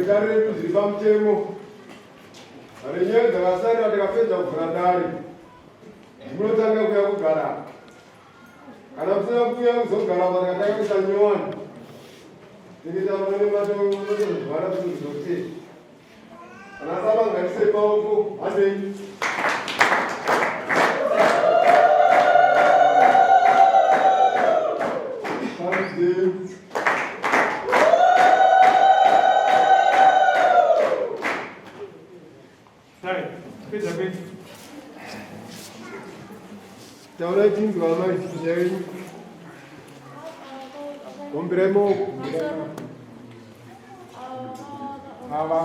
Sekretari Zimbabwean mtemo. Alinyenza kasari atakapenda kufuradari. Mlotanga kuya kugara. Kana kusina kuya kuzogara pakataka kusanyuwana. Tikita mune mato vana kuzoti. Kana saba ngarise pauko ande. Taurating drama is sharing. Compremo. Baba.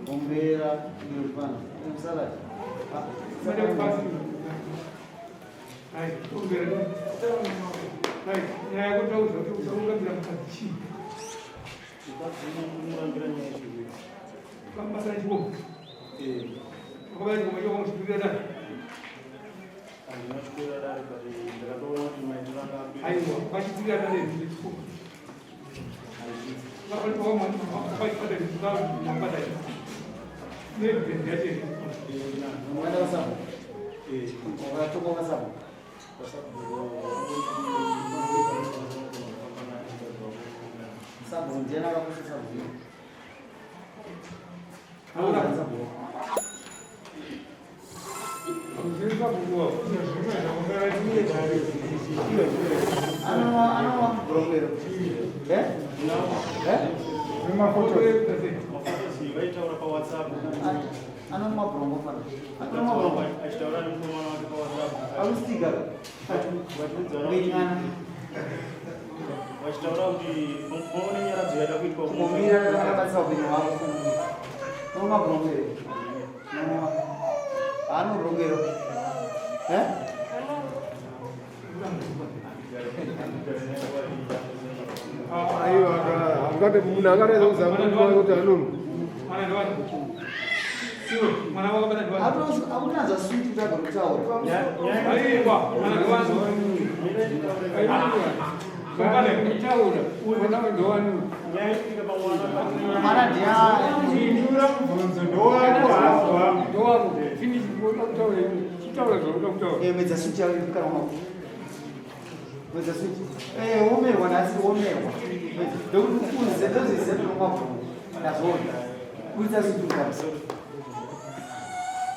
Bombera, Urbana, Salad. Ai, bombera. Ai, é água de uso, eu uso um grande patinho. Vamos passar de boa. Como é que eu vou estudar? Aí, vai estudar ali, desculpa. Vai fazer isso, não vai fazer. Não é da sabe. Agora tu como sabe. Sabe, dia na você sabe. Agora sabe. Você sabe boa. Não, bromero. É? Não. É? Uma foto. Vai estar para WhatsApp. Ana uma broma fala. Ana uma broma. A história não foi uma para WhatsApp. A estiga. Vai estar de como nem era dia da vida como mira na casa do meu avô. Não uma broma. Não. Ah, não bromero. É? Ayo agak menangare dong zaman mau talun. Mana doan? Siur, mana mau pada doan? Aku nak jadi kita berbicara. Ayo, mana doan? Bukan yang jauh dah. Mana doan? Mana dia? Doan. Sini bukan jauh. Kita orang jauh. Mas assim já ele fica mal. Mas assim, homem, o nasce homem. Então não precisa dizer não mal. Na zona. Cuida assim do cara.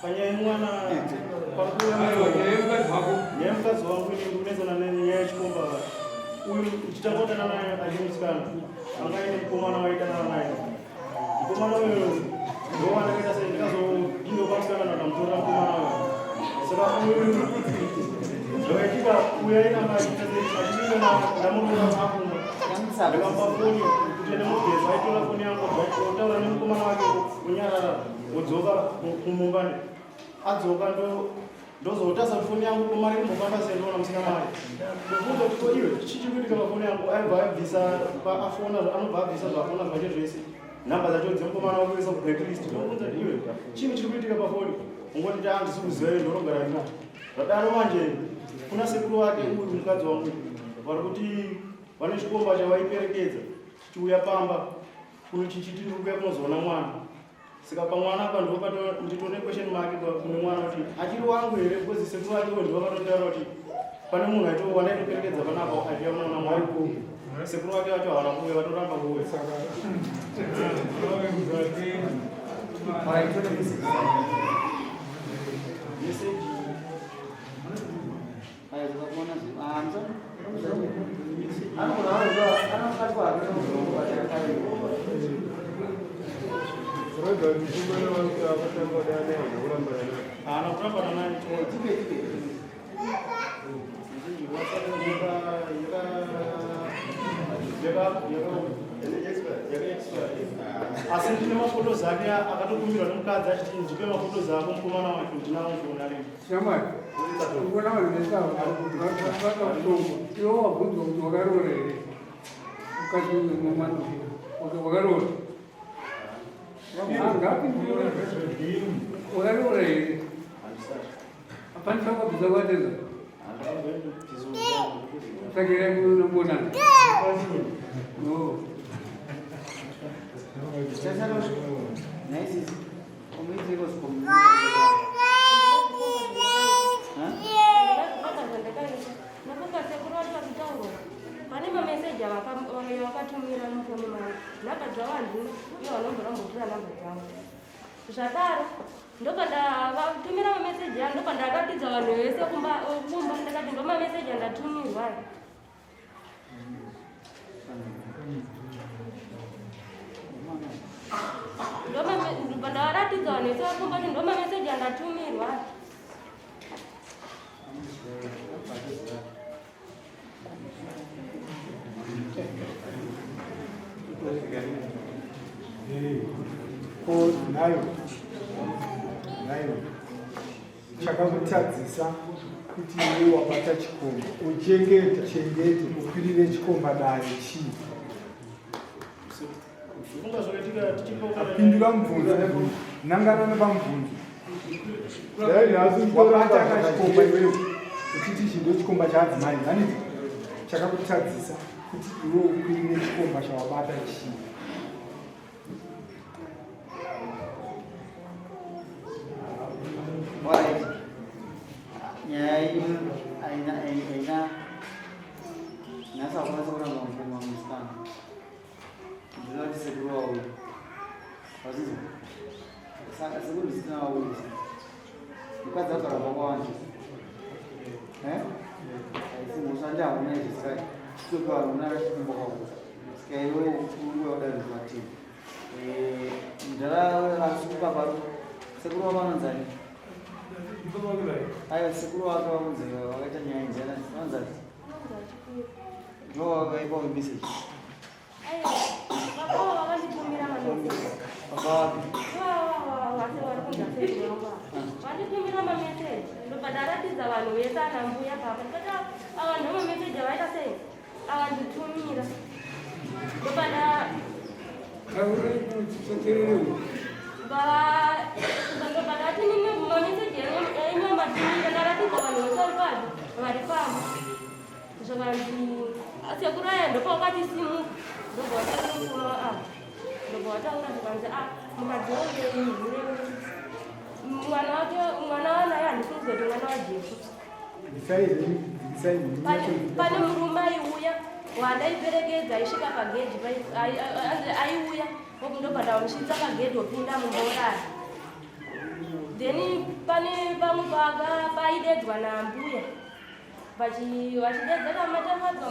Panjang Mwana. Ayo, yang bagus. Yang kazi wangu ni unaweza na nani yeye chikomba. Huyu kitangota na naye alimsikana. Angaye ni mkomana waitana naye. Mkomana huyo ndio anaenda sasa ndikazo ndio basi na mtora mkomana huyo. Sasa huyu ndio hakika huyu aina na kitazidi na Mungu na hapo. Yansa. Kama foni kutende mugeza aitola foni yangu utaura ni mkomana wake kunyara udzoka kumumbane. Adzoka ndozotasa foni yangu kumari kumupanda sendona msikana wake. Ndovuza kuti iwe chichikuti kama foni yangu aibvisa pa afona anobvisa zvafona zvacho zvese. Namba dzacho dzemkomana wake kuisa ku blacklist. Ndovuza iwe chini chikuitika pa foni. Ungoti ndanga sikuziva ndorogara ina. Radaro manje kuna sekuru wake uyu mukadzi wangu. Vari kuti vane chikomba chavaiperekedza chiuya pamba kune chichitiri kuya kunozoona mwana. Saka pamwana apa nditone question mark kune mwana kuti achiri wangu here because sekuru wake ndo vakatotaura kuti pane munhu wanaitoperekedza panapa achiona mwana ku sekuru wake vacho havana kuuya vatoramba kuuya. Message. Ayo tunakuona anza. Anapambana naye Tipe. yaka asi ndine mafotos ake akatokumbirwa nemukadzi achiti ndipe mafotos ako mukomana wake kuti naongoona rini shamwari kuona vanhu vesavakatongo iwo wabvunzwa kuti wakaroora here mukati memwana wakaroora angapindura wakaroora here afanisa kwabvisa kwateza sakira munobonana no Nice. pane mameseji vakatumira mufoni mari nakadzva vanhu iyo vanombora mbotura namba dzavo zvadaro ndopandavatumira mameseji avo ndopandakatidza vanhu vese kumba ndakati ndo mameseji andatumirwa ndopandavaratidza vanhu vese vakumba ti ndo mameseji andatumirwa nayo chakakutadzisa kuti iwe wabata chikomba uchengete ukwirire chikomba dare chii apindura mubvunzo nangana nepamubvunzo wabata kachikomba iweyo uchiti ichi ndo chikomba chaadzimai haniti chakakutadzisa kuti iwe ukwirire chikomba chawabata chii nyaya iyi haina nhasi hakwanisa kuramba mufoma musikana ndinoti sekuru wauyu wazizwa saka sekuru zvisina wauyu mukadzi agara kwakwawanje aisimusandi hamuna izvisikai chitoka hamuna rachikumba kwako sika iwe uwe wadanizvatini mudhara asukupaparo sekuru wavanonzani aiwa sekuru wake vakunze wakaita nyaya njana vanzati ndo wakaipa meseji vanditumira mameseji ndopadaratidza vanhu vese anambuya papa ndikati ava ndo mameseji avaita sei avanditumira ndopada ndopadaati nine mameseji enyomatumira ndaratidza vanhu vese vari pamba zvavandi sekuru aya ndopawakati simu ndobwataura zvikanzi mukadzi wonge mwana wanaye handisinguzoti mwana wajesu pane murume aiuya waadaiperekedza aisvika pagedhi aiuya okundopadamusvitsa pagedhi opinda mumborari then pane pamwe paidedzwa nambuya vachidedzera matafadzwa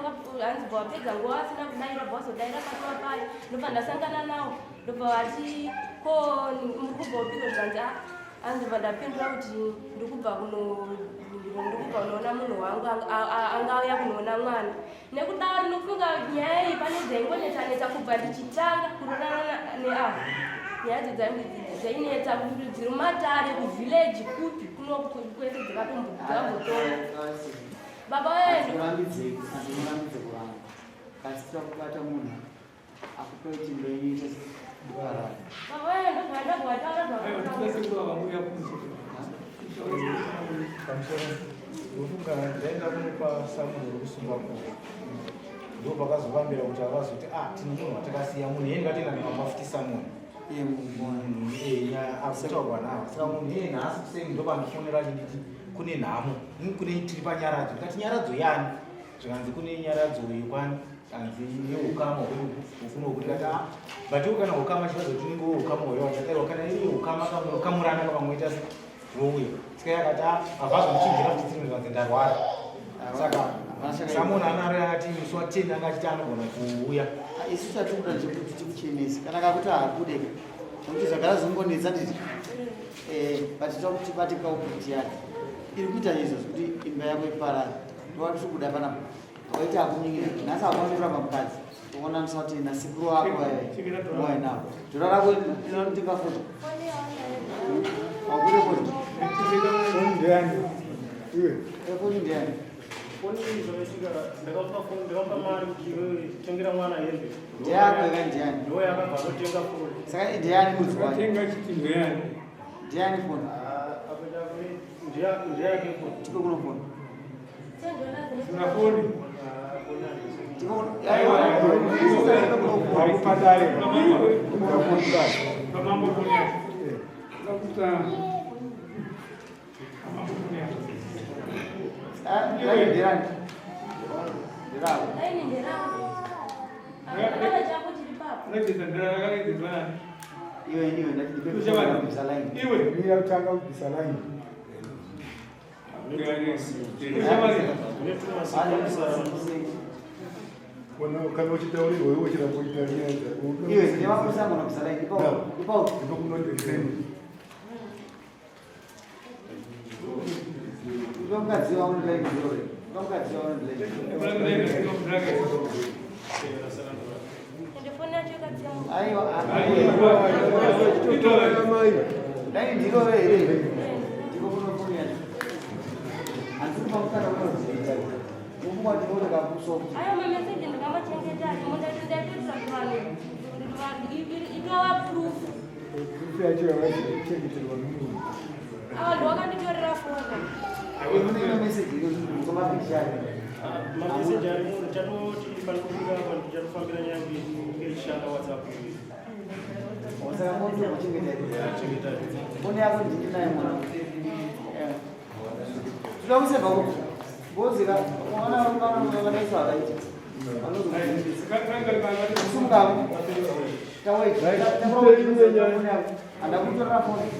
ndofunga hanzi bwapedza nguva asina kudaira bwazodaira pasima payo ndopandasangana nawo ndopavati ko mukubva upiko zvanzi hanzi vandapindura kuti ndikubva kunoona munhu wangu angauya kunoona mwana nekudaro ndofunga nyaya iyi pane dzaingonetsanetsa kubva ndichitanga kuronana neavo nyaya dzainetsa dziri mumatare kuvhileji kupi kwese dzakavambotora baba wedu kasitira kubata munhu akupe chimbenyite baba wedu zvandabwataura ndofunga ndaenda kunopa samuel rokusungwa kuno ndo pakazovambira kuti avazoti tine munhu watakasiya munhu yeni ngatenda nemafuti samuel akutaurwa navo saka munhu iye nhasi kuseni ndo pandifonera chinditi kune nhamo kune tiri panyaradzo kati nyaradzo yani zvikanzi kune nyaradzo yekwani kanzi yeukama hukunokuti kati batiwo kana ukama chivazo tinenge weukama hweyawachatairwa kana iri ukama kamurana kakamwoita rouya sika yakati avazonichigira kuti tiri zvanzi ndarwara saka samunhu anaro yakati miswa 10 angachiti anogona kuuya isu tatikuda chekuti tikuchenesi kana kakuti haakudeka nokuti zvagara zvingonetsa nditi batita kuti batikauputi yake iri kuita izvozvo kuti imba yako iparara ndowati kuda panapa waita akunyingirira nhasi akwanisa kuramba mukadzi Tuona msati na siku wako wewe na. Tunataka kuandika foto. Hakuna foto. Ndiani. Iwe. Foto ndiani. Koni zovesvika ndakampa mari kuti tengera mwana hembe Ndiani ndiani. ndo yakabva totenga foni Saka ndiani kuzwa. Tenga chiti ndiani. Ndiani foto. apeta kuri ndiyake foni Tiko kuno foto. Kuna foni. Tiko Haipatale. Mambo foni yake. Nakuta. Mambo foni yake. Ndiani. Ndiani. Laini ndirao. Akana chako chili papo. Unacheza ndara kale ndivana. Iwe ndakipeka kwa salaini. Iwe. Mimi nataka kusalani. Kama uchitauri wewe uchitakuita nyenza. Iwe ndio hapo sana na salaini. Ipo. Ndio kuna ndio. Mukadzi online ndio. Mukadzi online. Ndifuna chakati yangu. Aiwa. Dai ndilo wewe. Ndiko kuna foni yake. Anzima mkana kwa hospitali. Mungu atuone kabuso. Ayo message ndikama chengeta munda tundatisa kwani. Ikawa proof. Pia chio wewe cheki Mungu. Awa ndo wakanditorera foni. Kuna message ile kama bishara. mameseji ari munhu chanoti panikufika vanhu tichatofambira nyange ngechishanda whatsapp Wasaka moto kuchengeta. Foni yako ndiki naye mwana. Tunakusema huko. Bozi la wana wanaweza akaita. Sunga. Tawai. Anakutoa foni.